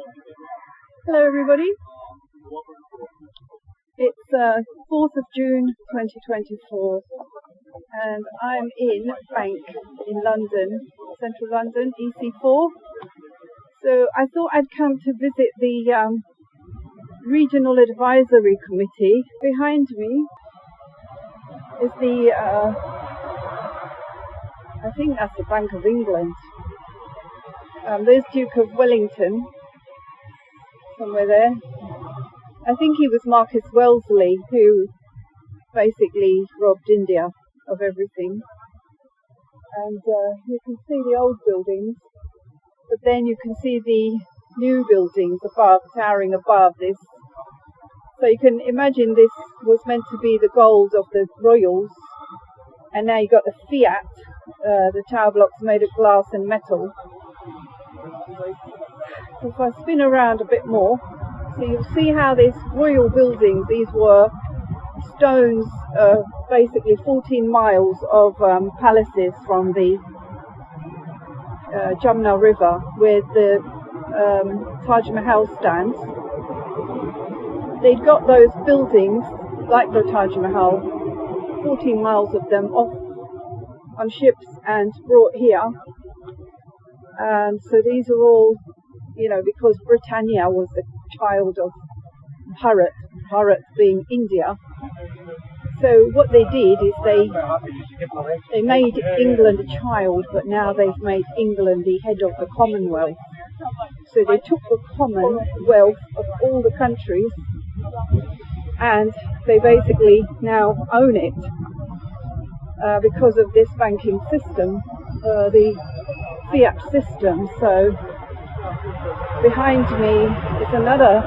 Hello everybody. It's 4th of June 2024 and I'm in Bank in London, central London, EC4. So I thought I'd come to visit the Regional Advisory Committee. Behind me is the, I think that's the Bank of England. There's Duke of Wellington, somewhere there. I think he was Marcus Wellesley, who basically robbed India of everything. And you can see the old buildings, but then you can see the new buildings above, towering above this. So you can imagine this was meant to be the gold of the royals, and now you got the Fiat, the tower blocks made of glass and metal. So if I spin around a bit more, so you'll see how these royal buildings, these were stones, basically 14 miles of palaces from the Jamna River, where the Taj Mahal stands. They'd got those buildings, like the Taj Mahal, 14 miles of them off on ships and brought here. And so these are all, you know, because Britannia was the child of Bharat being India. So what they did is they made England a child, but now they've made England the head of the Commonwealth. So they took the Commonwealth of all the countries and they basically now own it because of this banking system, the Fiat system. So behind me is another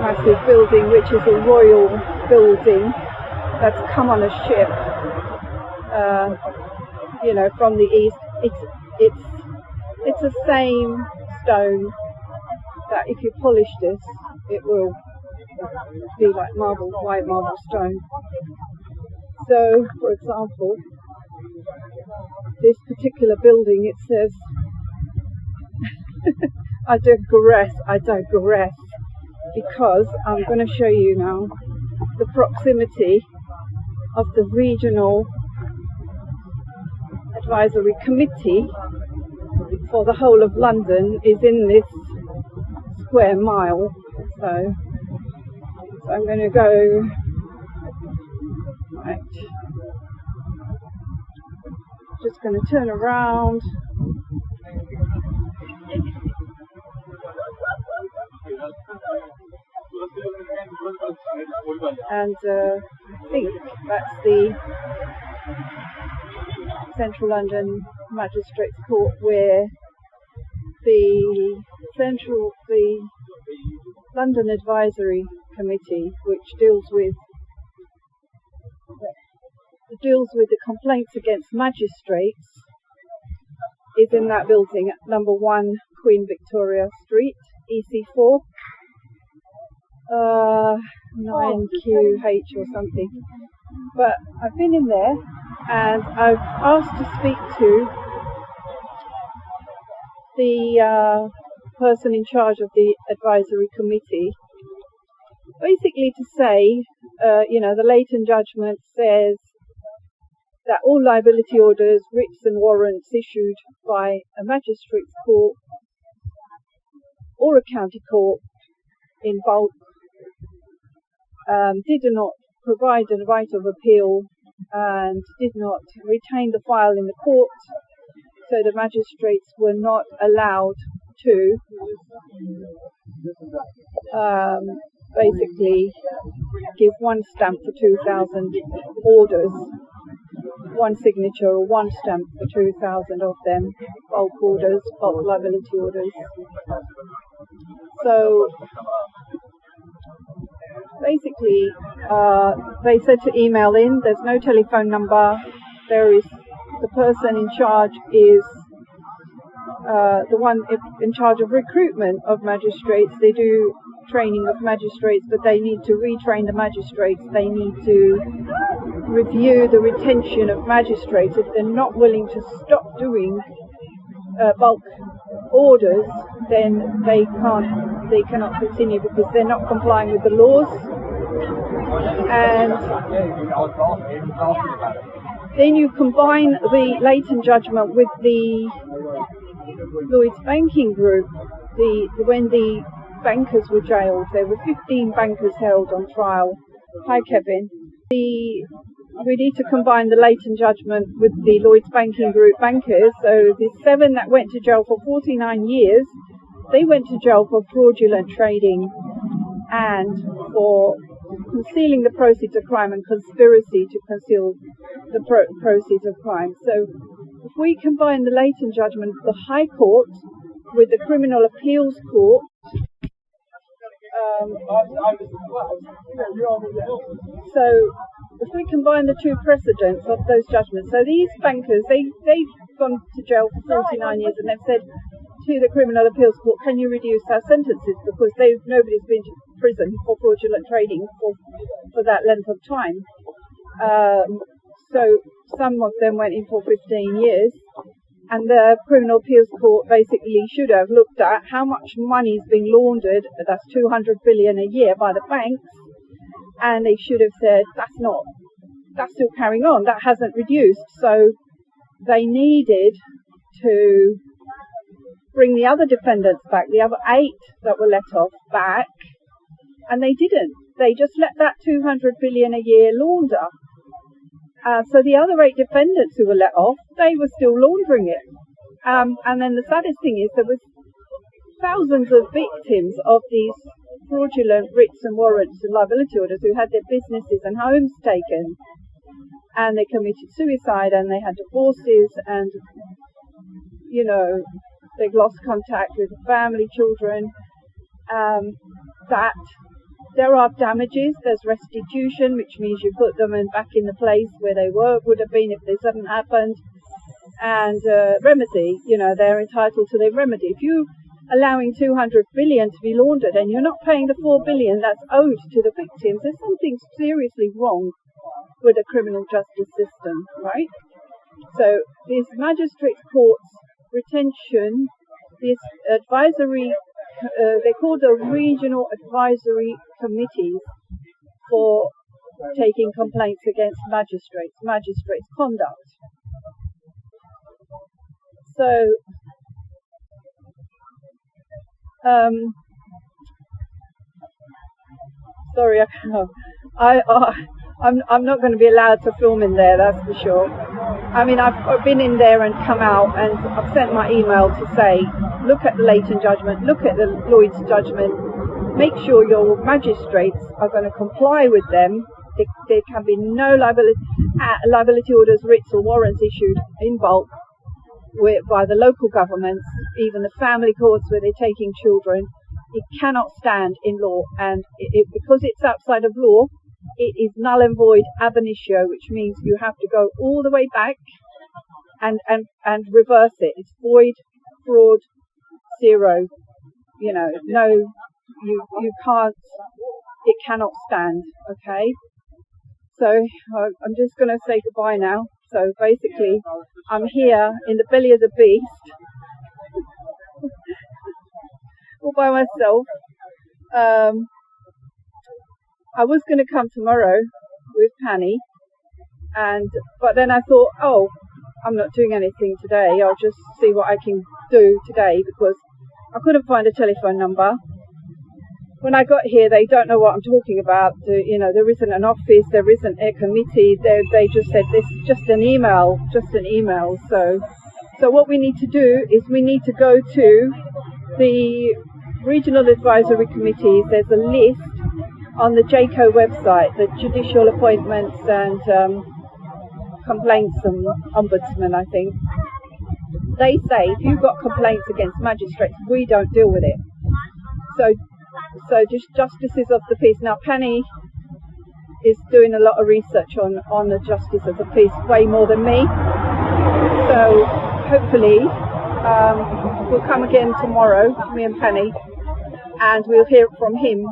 massive building, which is a royal building that's come on a ship, you know, from the east. It's the same stone that if you polish this, it will be like marble, white marble stone. So, for example, this particular building, it says, I digress, because I'm going to show you now the proximity of the Regional Advisory Committee for the whole of London is in this square mile. So I'm going to go, right, just going to turn around. And I think that's the Central London Magistrates Court, where the London Advisory Committee, which deals with the complaints against magistrates, is in that building at number 1 Queen Victoria Street, EC4. 9QH or something. But I've been in there and I've asked to speak to the person in charge of the advisory committee, basically to say, you know, the Leighton judgment says that all liability orders, writs and warrants issued by a magistrate's court or a county court in bulk did not provide a right of appeal and did not retain the file in the court, so the magistrates were not allowed to basically give one stamp for 2,000 orders, one signature or one stamp for 2,000 of them, bulk orders, bulk liability orders. So basically, they said to email in. There's no telephone number. There is, the person in charge is the one in charge of recruitment of magistrates. They do training of magistrates, but they need to retrain the magistrates. They need to review the retention of magistrates if they're not willing to stop doing bulk orders, then they cannot continue because they're not complying with the laws. And then you combine the Leighton judgment with the Lloyds banking group. When the bankers were jailed, there were 15 bankers held on trial. Hi, Kevin. We need to combine the Leighton judgment with the Lloyds banking group bankers. So the 7 that went to jail for 49 years, they went to jail for fraudulent trading and for concealing the proceeds of crime and conspiracy to conceal the proceeds of crime. So if we combine the Leighton judgment of the High Court with the Criminal Appeals Court, so if we combine the two precedents of those judgments, so these bankers, they've gone to jail for 49 years and they've said to the Criminal Appeals Court, can you reduce our sentences, because nobody's been to prison for fraudulent trading for that length of time. So some of them went in for 15 years, and the Criminal Appeals Court basically should have looked at how much money is being laundered, that's 200 billion a year by the banks, and they should have said that's still carrying on, that hasn't reduced. So they needed to bring the other defendants back, the other 8 that were let off back, and they didn't. They just let that 200 billion a year launder. So the other 8 defendants who were let off, they were still laundering it. And then the saddest thing is there was thousands of victims of these fraudulent writs and warrants and liability orders who had their businesses and homes taken, and they committed suicide, and they had divorces, and they lost contact with family, children. That there are damages, there's restitution, which means you put them back in the place where they would have been if this hadn't happened, and remedy, they're entitled to their remedy. If you allowing 200 billion to be laundered and you're not paying the 4 billion that's owed to the victims, there's something seriously wrong with the criminal justice system, right? So these magistrates courts retention, this advisory, they're called the regional advisory committees for taking complaints against magistrates conduct. So sorry, I'm not going to be allowed to film in there, that's for sure. I mean, I've been in there and come out, and I've sent my email to say, look at the Leighton judgment, look at the Lloyds judgment, make sure your magistrates are going to comply with them. There can be no liability orders, writs or warrants issued in bulk by the local governments, even the family courts where they're taking children. It cannot stand in law, and because it's outside of law, it is null and void ab initio, which means you have to go all the way back and reverse it. It's void, fraud, zero. No, you can't. It cannot stand. Okay. So I'm just going to say goodbye now. So basically, I'm here in the belly of the beast, all by myself. I was going to come tomorrow with Penny, but then I thought, I'm not doing anything today. I'll just see what I can do today, because I couldn't find a telephone number. When I got here, they don't know what I'm talking about. There isn't an office, there isn't a committee. They just said this is just an email. So what we need to do is we need to go to the regional advisory committees. There's a list on the JCO website, the judicial appointments and complaints and ombudsman, I think. They say if you've got complaints against magistrates, we don't deal with it. So just justices of the peace. Now Penny is doing a lot of research on the justice of the peace, way more than me. So hopefully we'll come again tomorrow, me and Penny, and we'll hear from him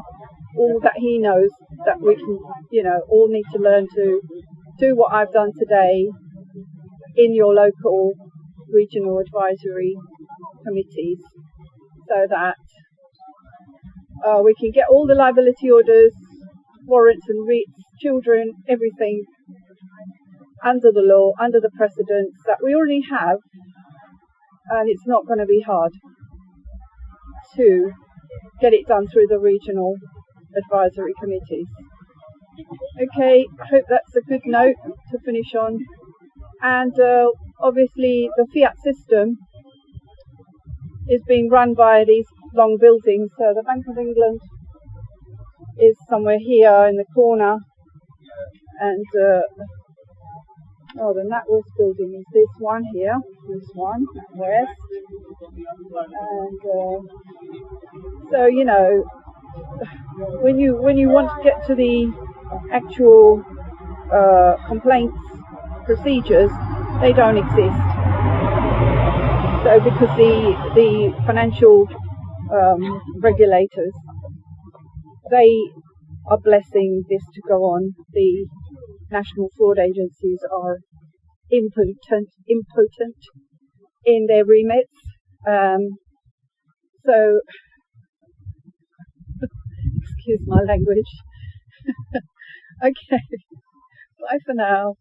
all that he knows, that we can, all need to learn to do what I've done today in your local regional advisory committees so that we can get all the liability orders, warrants and writs, children, everything under the law, under the precedents that we already have, and it's not going to be hard to get it done through the regional advisory committees. Okay, I hope that's a good note to finish on. And obviously the fiat system is being run by these long buildings. So the Bank of England is somewhere here in the corner, and the NatWest building is this one here, this one, NatWest. And so, you know, when you want to get to the actual complaints procedures, they don't exist. So because the financial regulators, they are blessing this to go on. The national fraud agencies are impotent in their remits. So excuse my language. Okay, bye for now.